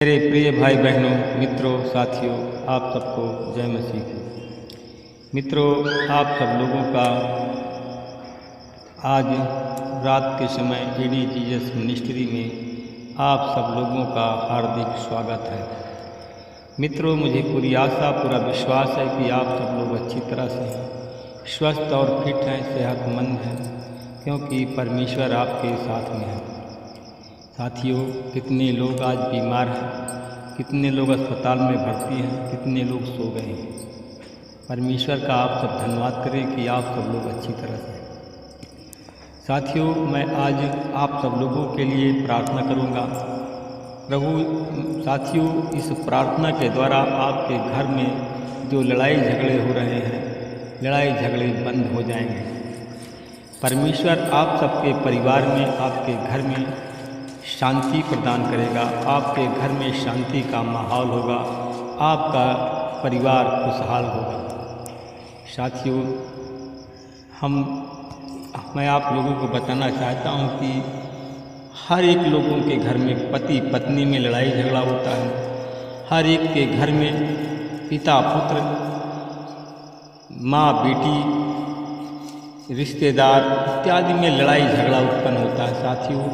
मेरे प्रिय भाई बहनों, मित्रों, साथियों, आप सबको जय मसीह। मित्रों, आप सब लोगों का आज रात के समय एडी जीसस मिनिस्ट्री में आप सब लोगों का हार्दिक स्वागत है। मित्रों, मुझे पूरी आशा, पूरा विश्वास है कि आप सब लोग अच्छी तरह से स्वस्थ और फिट हैं, सेहतमंद हैं, क्योंकि परमेश्वर आपके साथ में है। साथियों, कितने लोग आज बीमार हैं, कितने लोग अस्पताल में भर्ती हैं, कितने लोग सो गए हैं। परमेश्वर का आप सब धन्यवाद करें कि आप सब लोग अच्छी तरह से। साथियों, मैं आज आप सब लोगों के लिए प्रार्थना करूंगा। प्रभु साथियों, इस प्रार्थना के द्वारा आपके घर में जो लड़ाई झगड़े हो रहे हैं, लड़ाई झगड़े बंद हो जाएंगे। परमेश्वर आप सबके परिवार में, आपके घर में शांति प्रदान करेगा। आपके घर में शांति का माहौल होगा, आपका परिवार खुशहाल होगा। साथियों, मैं आप लोगों को बताना चाहता हूं कि हर एक लोगों के घर में पति पत्नी में लड़ाई झगड़ा होता है। हर एक के घर में पिता पुत्र, माँ बेटी, रिश्तेदार इत्यादि में लड़ाई झगड़ा उत्पन्न होता है। साथियों,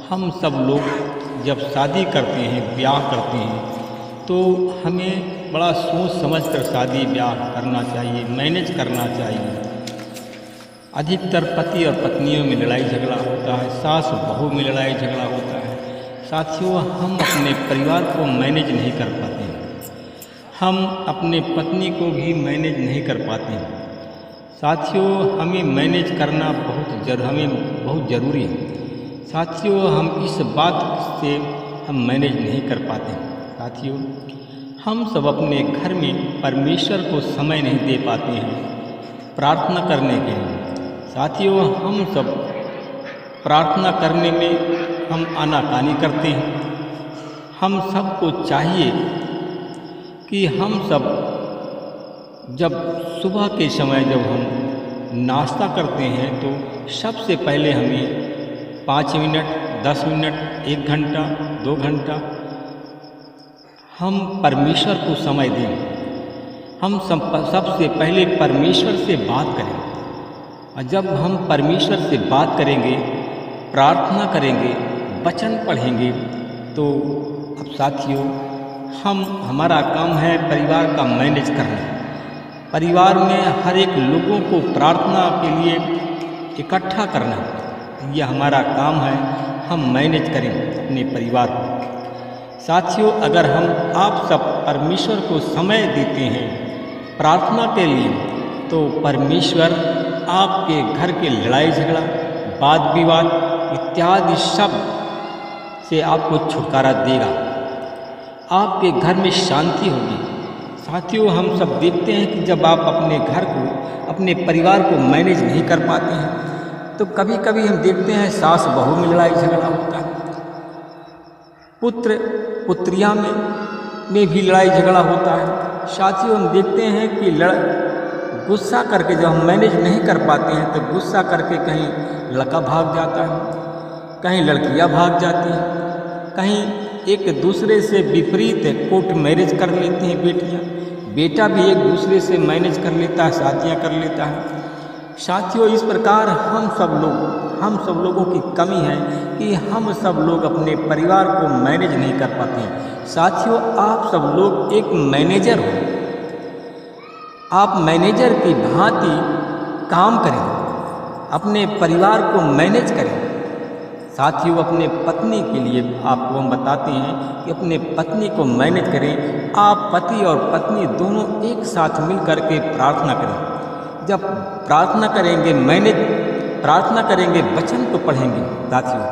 हम सब लोग जब शादी करते हैं, ब्याह करते हैं, तो हमें बड़ा सोच समझकर शादी ब्याह करना चाहिए, मैनेज करना चाहिए। अधिकतर पति और पत्नियों में लड़ाई झगड़ा होता है, सास बहू में लड़ाई झगड़ा होता है। साथियों, हम अपने परिवार को मैनेज नहीं कर पाते हैं, हम अपने पत्नी को भी मैनेज नहीं कर पाते हैं। साथियों, हमें मैनेज करना हमें बहुत ज़रूरी है। साथियों, हम इस बात से हम मैनेज नहीं कर पाते हैं। साथियों, हम सब अपने घर में परमेश्वर को समय नहीं दे पाते हैं प्रार्थना करने के लिए। साथियों, हम सब प्रार्थना करने में हम आनाकानी करते हैं। हम सबको चाहिए कि हम सब जब सुबह के समय जब हम नाश्ता करते हैं, तो सबसे पहले हमें 5 मिनट, 10 मिनट, 1 घंटा, 2 घंटा हम परमेश्वर को समय दें। हम सबसे पहले परमेश्वर से बात करें, और जब हम परमेश्वर से बात करेंगे, प्रार्थना करेंगे, वचन पढ़ेंगे, तो अब साथियों, हमारा काम है परिवार का मैनेज करना। परिवार में हर एक लोगों को प्रार्थना के लिए इकट्ठा करना, यह हमारा काम है। हम मैनेज करें अपने परिवार को। साथियों, अगर हम आप सब परमेश्वर को समय देते हैं प्रार्थना के लिए, तो परमेश्वर आपके घर के लड़ाई झगड़ा, वाद विवाद इत्यादि सब से आपको छुटकारा देगा। आपके घर में शांति होगी। साथियों, हम सब देखते हैं कि जब आप अपने घर को, अपने परिवार को मैनेज नहीं कर पाते हैं, तो कभी कभी हम देखते हैं सास बहू में लड़ाई झगड़ा होता है, पुत्र पुत्रियां में भी लड़ाई झगड़ा होता है। साथियों, हम देखते हैं कि गुस्सा करके जब हम मैनेज नहीं कर पाते हैं, तो गुस्सा करके कहीं लड़का भाग जाता है, कहीं लड़कियां भाग जाती हैं, कहीं एक दूसरे से विपरीत कोर्ट मैरिज कर लेती हैं बेटियां, बेटा भी एक दूसरे से मैनेज कर लेता है, शादियां कर लेता है। साथियों, इस प्रकार हम सब लोगों की कमी है कि हम सब लोग अपने परिवार को मैनेज नहीं कर पाते हैं। साथियों, आप सब लोग एक मैनेजर हो, आप मैनेजर की भांति काम करें, अपने परिवार को मैनेज करें। साथियों, अपने पत्नी के लिए आपको हम बताते हैं कि अपने पत्नी को मैनेज करें। आप पति और पत्नी दोनों एक साथ मिल कर के प्रार्थना करें। जब प्रार्थना करेंगे, वचन को पढ़ेंगे। साथियों,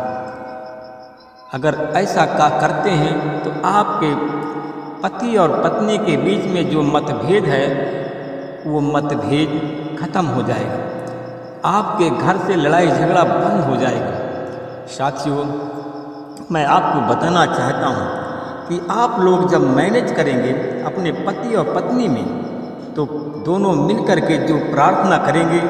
अगर ऐसा करते हैं, तो आपके पति और पत्नी के बीच में जो मतभेद है, वो मतभेद खत्म हो जाएगा। आपके घर से लड़ाई झगड़ा बंद हो जाएगा। साथियों, मैं आपको बताना चाहता हूँ कि आप लोग जब मैनेज करेंगे अपने पति और पत्नी में, तो दोनों मिलकर के जो प्रार्थना करेंगे,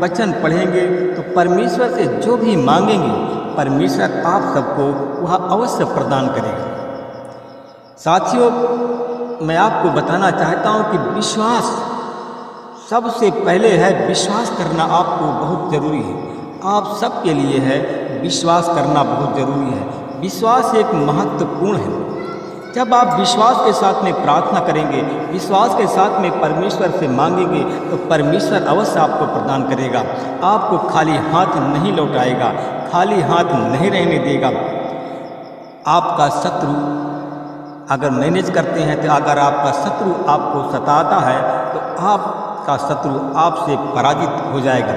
वचन पढ़ेंगे, तो परमेश्वर से जो भी मांगेंगे, परमेश्वर आप सबको वह अवश्य प्रदान करेगा। साथियों, मैं आपको बताना चाहता हूँ कि विश्वास सबसे पहले है। विश्वास करना आपको बहुत ज़रूरी है। आप सबके लिए है, विश्वास करना बहुत ज़रूरी है। विश्वास एक महत्वपूर्ण है। जब आप विश्वास के साथ में प्रार्थना करेंगे, विश्वास के साथ में परमेश्वर से मांगेंगे, तो परमेश्वर अवश्य आपको प्रदान करेगा। आपको खाली हाथ नहीं लौटाएगा, खाली हाथ नहीं रहने देगा। आपका शत्रु अगर मैनेज करते हैं, तो अगर आपका शत्रु आपको सताता है, तो आपका शत्रु आपसे पराजित हो जाएगा।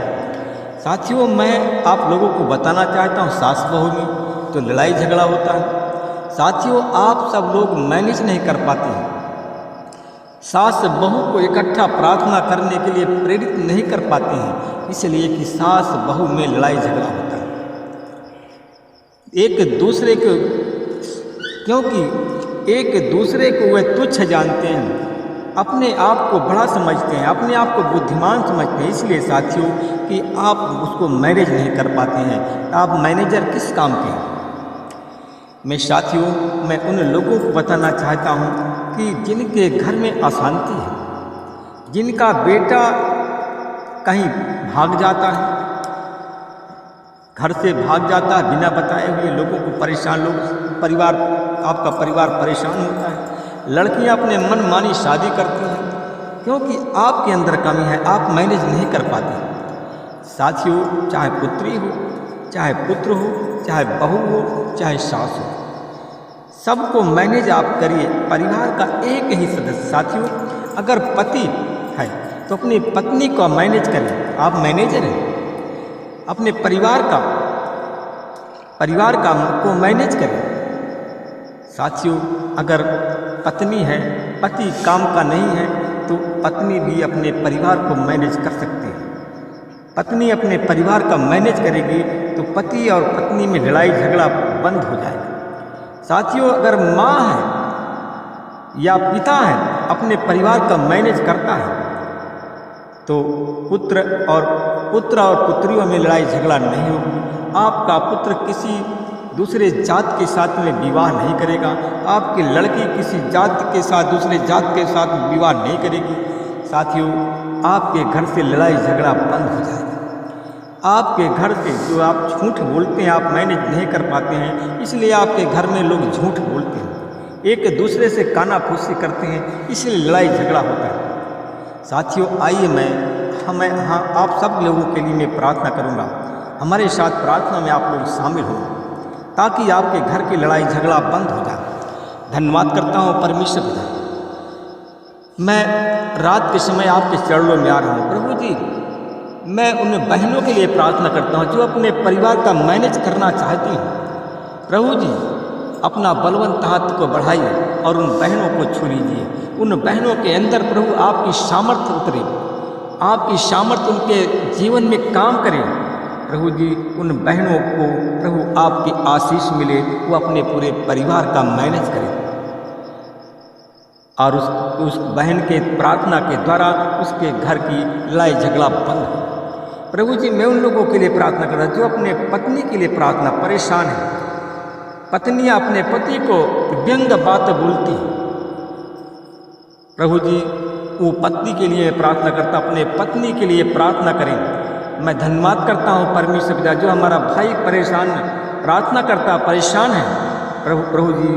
साथियों, मैं आप लोगों को बताना चाहता हूँ, सास बहू में तो लड़ाई झगड़ा होता है। साथियों, आप सब लोग मैनेज नहीं कर पाते हैं। सास बहू को इकट्ठा प्रार्थना करने के लिए प्रेरित नहीं कर पाते हैं, इसलिए कि सास बहू में लड़ाई झगड़ा होता है। एक दूसरे को, क्योंकि एक दूसरे को वह तुच्छ जानते हैं, अपने आप को बड़ा समझते हैं, अपने आप को बुद्धिमान समझते हैं। इसलिए साथियों कि आप उसको मैनेज नहीं कर पाते हैं। आप मैनेजर किस काम के हैं? मैं उन लोगों को बताना चाहता हूँ कि जिनके घर में अशांति है, जिनका बेटा कहीं भाग जाता है, घर से भाग जाता है बिना बताए हुए, लोगों को परेशान, आपका परिवार परेशान होता है। लड़कियां अपने मन मानी शादी करती हैं क्योंकि आपके अंदर कमी है, आप मैनेज नहीं कर पाते। साथियों, चाहे पुत्री हो, चाहे पुत्र हो, चाहे बहू हो, चाहे सास हो, सबको मैनेज आप करिए। परिवार का एक ही सदस्य। साथियों, अगर पति है तो अपनी पत्नी को मैनेज करें। आप मैनेजर हैं, अपने परिवार का को मैनेज करें। साथियों, अगर पत्नी है, पति काम का नहीं है, तो पत्नी भी अपने परिवार को मैनेज कर सकती है। पत्नी अपने परिवार का मैनेज करेगी तो पति और पत्नी में लड़ाई झगड़ा बंद हो जाएगा। साथियों, अगर माँ है या पिता है, अपने परिवार का मैनेज करता है, तो पुत्र और पुत्रियों में लड़ाई झगड़ा नहीं होगी। आपका पुत्र किसी दूसरे जात के साथ में विवाह नहीं करेगा, आपकी लड़की किसी जात के साथ, दूसरे जात के साथ विवाह नहीं करेगी। साथियों, आपके घर से लड़ाई झगड़ा बंद हो जाएगा। आपके घर से जो आप झूठ बोलते हैं, आप मैनेज नहीं कर पाते हैं, इसलिए आपके घर में लोग झूठ बोलते हैं, एक दूसरे से कानाफूसी करते हैं, इसलिए लड़ाई झगड़ा होता है। साथियों, आइए आप सब लोगों के लिए मैं प्रार्थना करूंगा। हमारे साथ प्रार्थना में आप लोग शामिल हों ताकि आपके घर की लड़ाई झगड़ा बंद हो जाए। धन्यवाद करता हूँ परमेश्वर पिता, मैं रात के समय आपके चरणों में आ रहा हूँ। प्रभु जी, मैं उन बहनों के लिए प्रार्थना करता हूँ जो अपने परिवार का मैनेज करना चाहती हैं। प्रभु जी, अपना बलवंत हाथ को बढ़ाइए और उन बहनों को छू लीजिए। उन बहनों के अंदर प्रभु आपकी सामर्थ्य उतरे, आपकी सामर्थ्य उनके जीवन में काम करे। प्रभु जी, उन बहनों को प्रभु आपकी आशीष मिले, वो अपने पूरे परिवार का मैनेज करें और उस बहन के प्रार्थना के द्वारा उसके घर की लड़ाई झगड़ा बंद हो। प्रभु जी, मैं उन लोगों के लिए प्रार्थना कर रहा हूँ जो अपने पत्नी के लिए प्रार्थना परेशान है। पत्नियाँ अपने पति को व्यंग बात बोलती हैं। प्रभु जी, वो पत्नी के लिए प्रार्थना करता, अपने पत्नी के लिए प्रार्थना करें। मैं धन्यवाद करता हूँ परमेश्वर पिता, जो हमारा भाई परेशान प्रार्थना करता परेशान है, प्रभु जी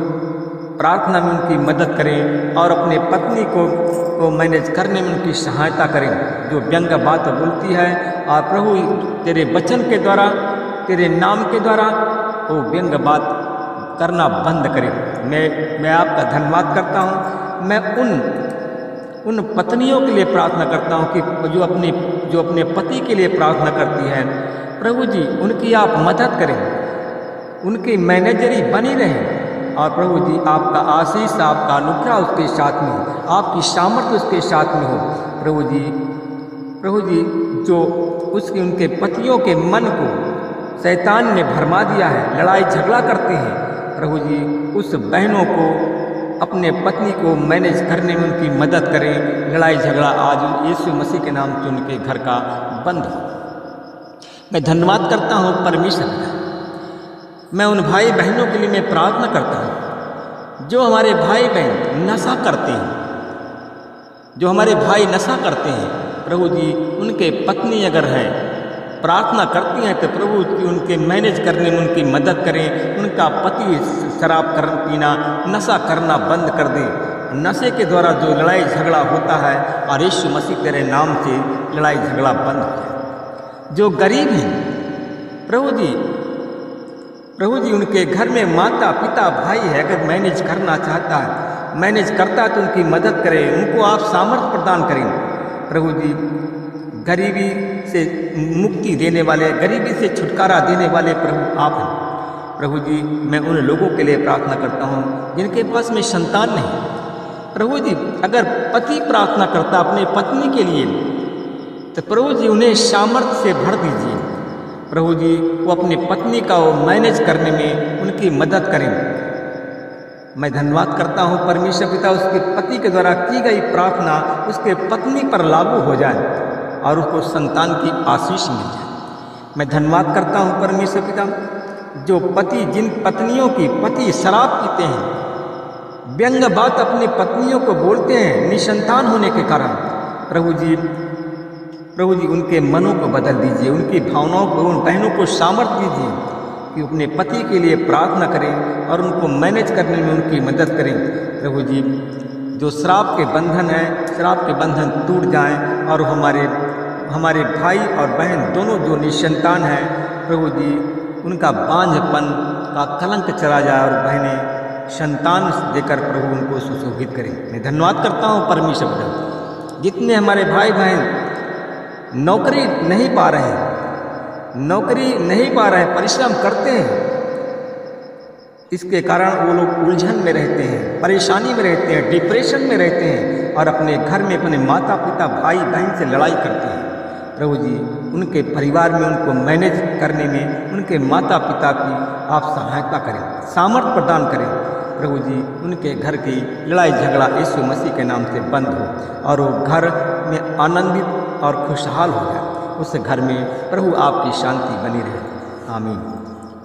प्रार्थना में उनकी मदद करें और अपने पत्नी को मैनेज करने में उनकी सहायता करें, जो व्यंग बात बोलती है। और प्रभु तेरे वचन के द्वारा, तेरे नाम के द्वारा वो व्यंग बात करना बंद करें। मैं आपका धन्यवाद करता हूँ। मैं उन पत्नियों के लिए प्रार्थना करता हूँ कि जो अपने पति के लिए प्रार्थना करती है, प्रभु जी उनकी आप मदद करें, उनकी मैनेजरी बनी रहे। और प्रभु जी, आपका आशीष, आपका अनुग्रह उसके साथ में हो, आपकी सामर्थ्य उसके साथ में हो। प्रभु जी, जो उनके पतियों के मन को शैतान ने भरमा दिया है, लड़ाई झगड़ा करते हैं, प्रभु जी उस बहनों को, अपने पत्नी को मैनेज करने में उनकी मदद करें। लड़ाई झगड़ा आज यीशु मसीह के नाम से उनके घर का बंद हो। मैं धन्यवाद करता हूँ परमेश्वर का। मैं उन भाई बहनों के लिए मैं प्रार्थना करता हूँ जो हमारे भाई बहन नशा करते हैं, जो हमारे भाई नशा करते हैं, प्रभु जी उनके पत्नी अगर है प्रार्थना करती हैं तो प्रभु की उनके मैनेज करने में उनकी मदद करें। उनका पति शराब पीना नशा करना बंद कर दे। नशे के द्वारा जो लड़ाई झगड़ा होता है और यीशु मसीह तेरे नाम से लड़ाई झगड़ा बंद हो जाए। जो गरीब हैं प्रभु जी उनके घर में माता पिता भाई है, अगर मैनेज करना चाहता है, मैनेज करता है तो उनकी मदद करें, उनको आप सामर्थ्य प्रदान करें। प्रभु जी गरीबी से मुक्ति देने वाले, गरीबी से छुटकारा देने वाले प्रभु आप हैं। प्रभु जी मैं उन लोगों के लिए प्रार्थना करता हूँ जिनके पास में संतान नहीं। प्रभु जी अगर पति प्रार्थना करता अपने पत्नी के लिए तो प्रभु जी उन्हें सामर्थ्य से भर दीजिए। प्रभु जी वो अपनी पत्नी का वो मैनेज करने में उनकी मदद करें। मैं धन्यवाद करता हूँ परमेश्वर पिता, उसके पति के द्वारा की गई प्रार्थना उसके पत्नी पर लागू हो जाए और उसको संतान की आशीष मिल जाए। मैं धन्यवाद करता हूँ परमेश्वर पिता, जो पति जिन पत्नियों की पति शराब पीते हैं, व्यंग बात अपनी पत्नियों को बोलते हैं निसंतान होने के कारण, प्रभु जी उनके मनों को बदल दीजिए, उनकी भावनाओं को, उन बहनों को सामर्थ्य दीजिए कि अपने पति के लिए प्रार्थना करें और उनको मैनेज करने में उनकी मदद करें। प्रभु जी जो शराब के बंधन है, शराब के बंधन टूट जाएं और हमारे भाई और बहन दोनों जो निसंतान हैं, प्रभु जी उनका बांझपन का कलंक चला जाए और बहनें संतान देकर प्रभु उनको सुशोभित करें। मैं धन्यवाद करता हूँ परमेश्वर पिता, जितने हमारे भाई बहन नौकरी नहीं पा रहे, परिश्रम करते हैं, इसके कारण वो लोग उलझन में रहते हैं, परेशानी में रहते हैं, डिप्रेशन में रहते हैं और अपने घर में अपने माता पिता भाई बहन से लड़ाई करते हैं। प्रभु जी उनके परिवार में उनको मैनेज करने में उनके माता पिता की आप सहायता करें, सामर्थ्य प्रदान करें। प्रभु जी उनके घर की लड़ाई झगड़ा यीशु मसीह के नाम से बंद हो और वो घर में आनंदित और खुशहाल हो जाए। उस घर में प्रभु आपकी शांति बनी रहे। आमीन।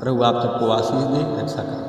प्रभु आप सबको आशीष दें, रक्षा करें।